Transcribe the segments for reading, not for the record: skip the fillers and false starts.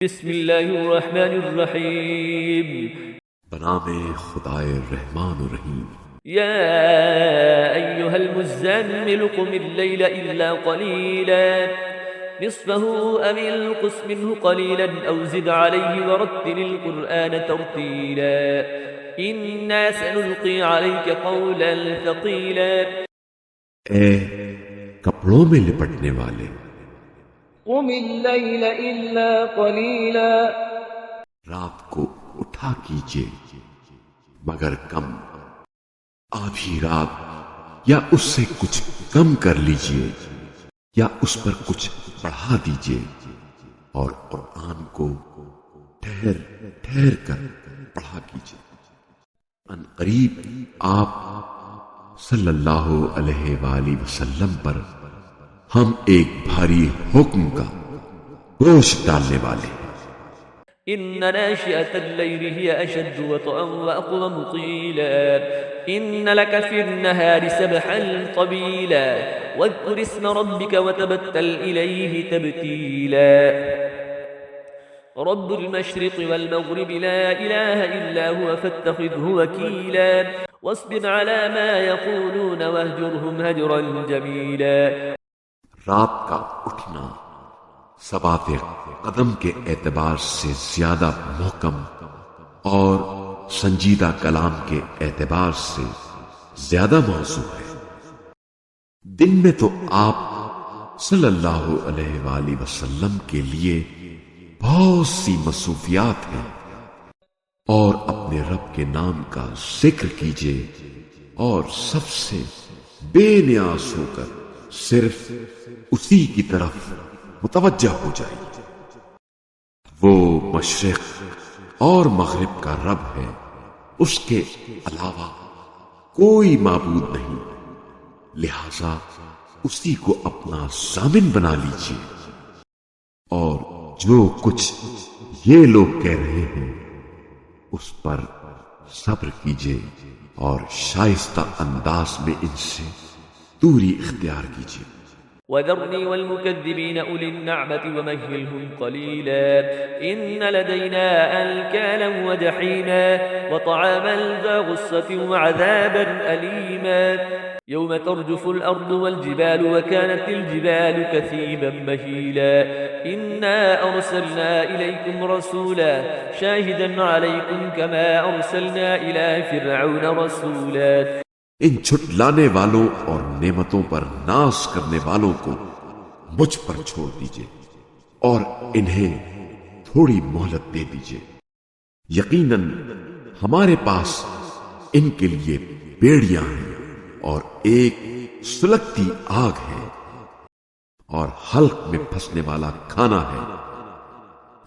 بسم اللہ الرحمن الرحیم بنام خدائے رحمان و رحیم۔ یا ایہا المزمل قم اللیل الا قلیلا نصفه او انقص منه قلیلا او زد علیہ ورتل القرآن ترتیلا انا سنلقی علیک قولا ثقیلا۔ اے کپڑوں میں لپٹنے والے، قم اللیل الا قلیلا، رات کو اٹھا کیجئے مگر کم، آدھی رات یا اس سے کچھ کم کر لیجئے یا اس پر کچھ بڑھا دیجئے، اور قرآن کو ٹھہر ٹھہر کر پڑھا کیجئے۔ ان قریب آپ صلی اللہ علیہ وآلہ وسلم پر ہم ایک بھاری حکم کا بوجھ ڈالنے والے ہیں۔ ان ناشئة الليل هي اشد وطئا واقوم قيلا ان لك في النهار سبحا طويلا واذكر اسم ربك وتبتل اليه تبتيلا۔ رب المشرق والمغرب لا اله الا هو فاتخذه وكيلا واصبر على ما يقولون واهجرهم هجرا جميلا۔ رات کا اٹھنا ثبات قدم کے اعتبار سے زیادہ محکم اور سنجیدہ کلام کے اعتبار سے زیادہ موزوں ہے۔ دن میں تو آپ صلی اللہ علیہ وآلہ وسلم کے لیے بہت سی مصروفیات ہیں، اور اپنے رب کے نام کا ذکر کیجئے اور سب سے بے نیاز ہو کر صرف اسی کی طرف متوجہ ہو جائے۔ وہ مشرق اور مغرب کا رب ہے، اس کے علاوہ کوئی معبود نہیں، لہذا اسی کو اپنا ضامن بنا لیجیے، اور جو کچھ یہ لوگ کہہ رہے ہیں اس پر صبر کیجیے اور شائستہ انداز میں ان سے دوری اختیار کیجیے۔ وذرني والمكذبين أولي النعمة ومهلهم قليلا إن لدينا أنكالا وجحيما وطعاما ذا غصة وعذابا أليما يوم ترجف الأرض والجبال وكانت الجبال كثيبا مهيلا إنا أرسلنا إليكم رسولا شاهدا عليكم كما أرسلنا إلى فرعون رسولا۔ ان جھٹلانے والوں اور نعمتوں پر ناز کرنے والوں کو مجھ پر چھوڑ دیجئے اور انہیں تھوڑی مہلت دے دیجئے، یقیناً ہمارے پاس ان کے لیے بیڑیاں ہیں اور ایک سلگتی آگ ہے اور حلق میں پھنسنے والا کھانا ہے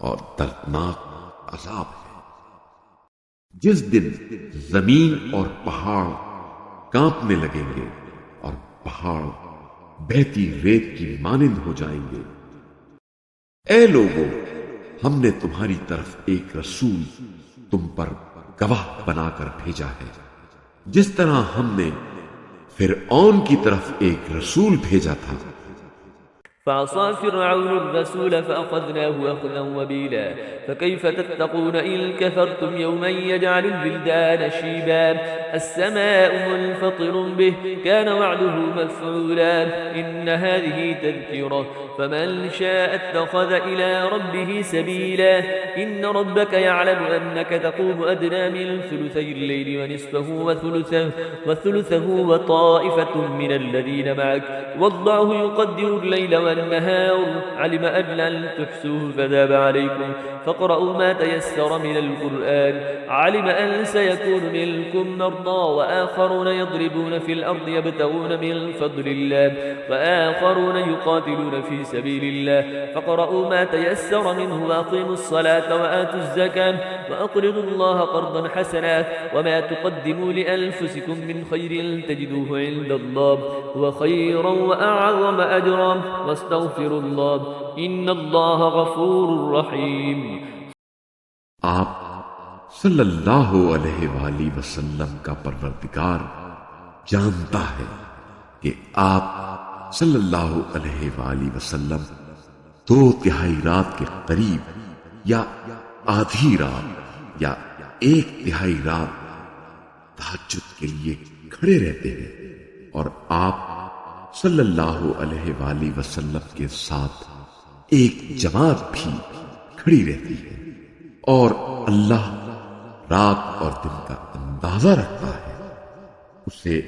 اور دردناک عذاب ہے۔ جس دن زمین اور پہاڑ کانپنے لگیں گے اور پہاڑ بہتی ریت کی مانند ہو جائیں گے۔ اے لوگو، ہم نے تمہاری طرف ایک رسول تم پر گواہ بنا کر بھیجا ہے، جس طرح ہم نے فرعون کی طرف ایک رسول بھیجا تھا۔ فعصى فرعون الرسول فأخذناه أخذا وبيلا فكيف تتقون إن كفرتم يوما يجعل البلدان شيبا السماء منفطر به كان وعده مفعولا إن هذه تذكرة فمن شاء اتخذ إلى ربه سبيلا إن ربك يعلم أنك تقوم أدنى من ثلثي الليل ونصفه وثلثه وطائفة من الذين معك والله يقدر الليل والنهار علم أن لن تحسوه فتاب عليكم فاقرؤوا ما تيسر من القرآن علم أن سيكون منكم مرضى وآخرون يضربون في الأرض يبتغون من فضل الله وآخرون يقاتلون في سبيل الله فاقرؤوا ما تيسر منه وأقيموا الصلاة وآتوا الزكاة وأقرضوا الله قرضا حسنا وما تقدموا لأنفسكم من خير تجدوه عند الله هو خيرا وأعظم أجرا واستغفروا الله إن الله غفور رحيم۔ آپ صلی اللہ علیہ وآلہ وسلم کا پروردگار جانتا ہے کہ آپ صلی اللہ علیہ وآلہ وسلم 2/3 رات کے قریب یا آدھی رات یا ایک تہائی رات تہجد کے لیے کھڑے رہتے ہیں، اور آپ صلی اللہ علیہ وآلہ وسلم کے ساتھ ایک جماعت بھی کھڑی رہتی ہے، اور اللہ رات اور دن کا اندازہ رکھتا ہے، اسے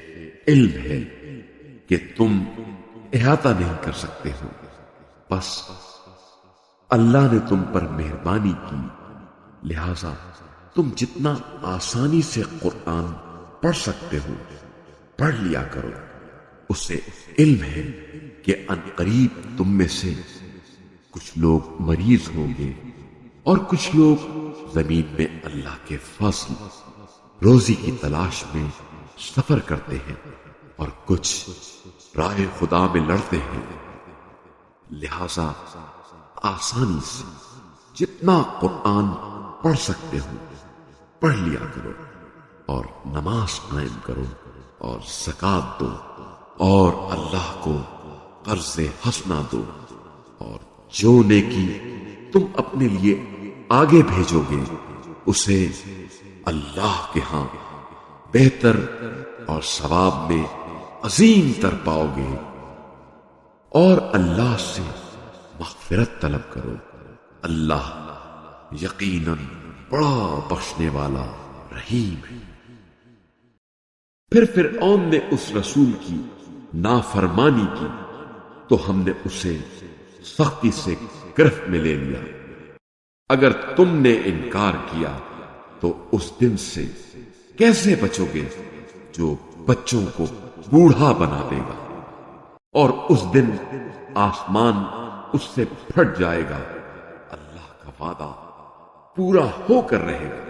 علم ہے کہ تم احاطہ نہیں کر سکتے ہو، بس اللہ نے تم پر مہربانی کی، لہذا تم جتنا آسانی سے قرآن پڑھ سکتے ہو پڑھ لیا کرو، اسے علم ہے کہ عنقریب تم میں سے کچھ لوگ مریض ہوں گے اور کچھ لوگ زمین میں اللہ کے فضل روزی کی تلاش میں سفر کرتے ہیں اور کچھ راہ خدا میں لڑتے ہیں، لہذا آسانی سے جتنا قرآن پڑھ سکتے ہو پڑھ لیا کرو، اور نماز قائم کرو اور زکات دو اور اللہ کو قرض حسنہ دو، اور جو نیکی تم اپنے لیے آگے بھیجو گے اسے اللہ کے ہاں بہتر اور ثواب میں عظیم تر پاؤ گے، اور اللہ سے مغفرت طلب کرو، اللہ یقیناً بڑا بخشنے والا رحیم ہے۔ پھر فرعون نے اس رسول کی نافرمانی کی تو ہم نے اسے سختی سے گرفت میں لے لیا، اگر تم نے انکار کیا تو اس دن سے کیسے بچو گے جو بچوں کو بوڑھا بنا دے گا، اور اس دن آسمان اس سے پھٹ جائے گا، اللہ کا وعدہ پورا ہو کر رہے گا۔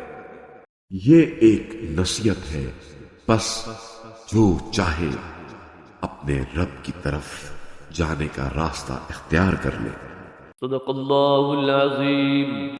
یہ ایک نصیحت ہے، بس جو چاہے اپنے رب کی طرف جانے کا راستہ اختیار کر لے۔ صدق اللہ العظیم۔